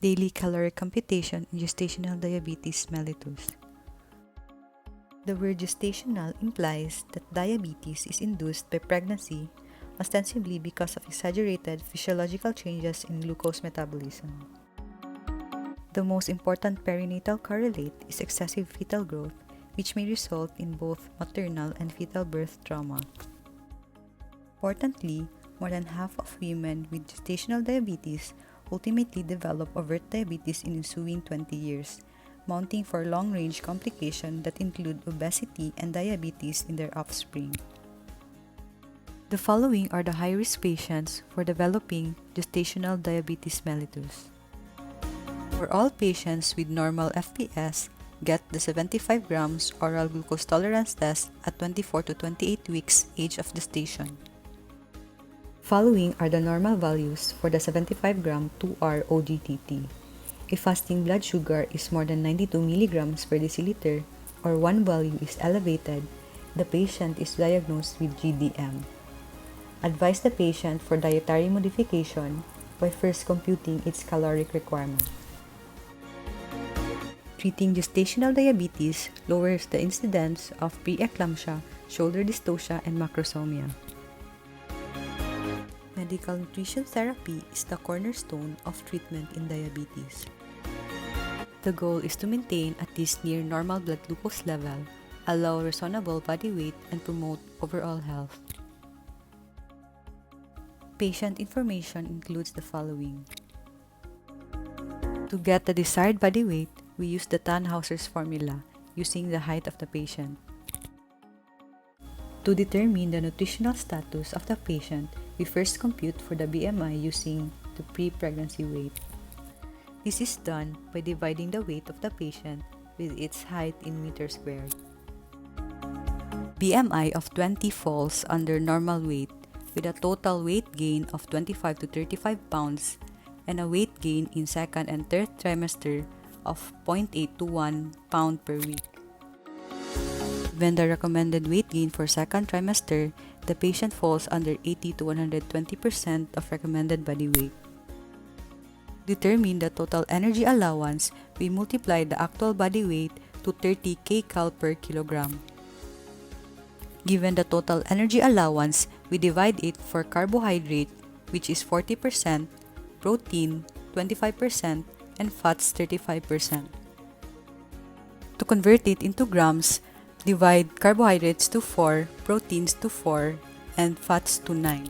Daily caloric computation in gestational diabetes mellitus. The word gestational implies that diabetes is induced by pregnancy, ostensibly because of exaggerated physiological changes in glucose metabolism. The most important perinatal correlate is excessive fetal growth, which may result in both maternal and fetal birth trauma. Importantly, more than half of women with gestational diabetes ultimately develop overt diabetes in ensuing 20 years, mounting for long-range complications that include obesity and diabetes in their offspring. The following are the high-risk patients for developing gestational diabetes mellitus. For all patients with normal FPS, get the 75 grams oral glucose tolerance test at 24 to 28 weeks age of gestation. Following are the normal values for the 75-gram 2R OGTT. If fasting blood sugar is more than 92 milligrams per deciliter or one value is elevated, the patient is diagnosed with GDM. Advise the patient for dietary modification by first computing its caloric requirement. Treating gestational diabetes lowers the incidence of preeclampsia, shoulder dystocia, and macrosomia. Medical nutrition therapy is the cornerstone of treatment in diabetes. The goal is to maintain at least near normal blood glucose level, allow reasonable body weight, and promote overall health. Patient information includes the following. To get the desired body weight, we use the Tannhauser's formula using the height of the patient. To determine the nutritional status of the patient, we first compute for the BMI using the pre-pregnancy weight. This is done by dividing the weight of the patient with its height in meters squared. BMI of 20 falls under normal weight with a total weight gain of 25 to 35 pounds and a weight gain in second and third trimester of 0.8 to 1 pound per week. When the recommended weight gain for second trimester, the patient falls under 80 to 120% of recommended body weight. Determine the total energy allowance, we multiply the actual body weight to 30 kcal per kilogram. Given the total energy allowance, we divide it for carbohydrate, which is 40%, protein 25%, and fats 35%. To convert it into grams, divide carbohydrates to 4, proteins to 4, and fats to 9.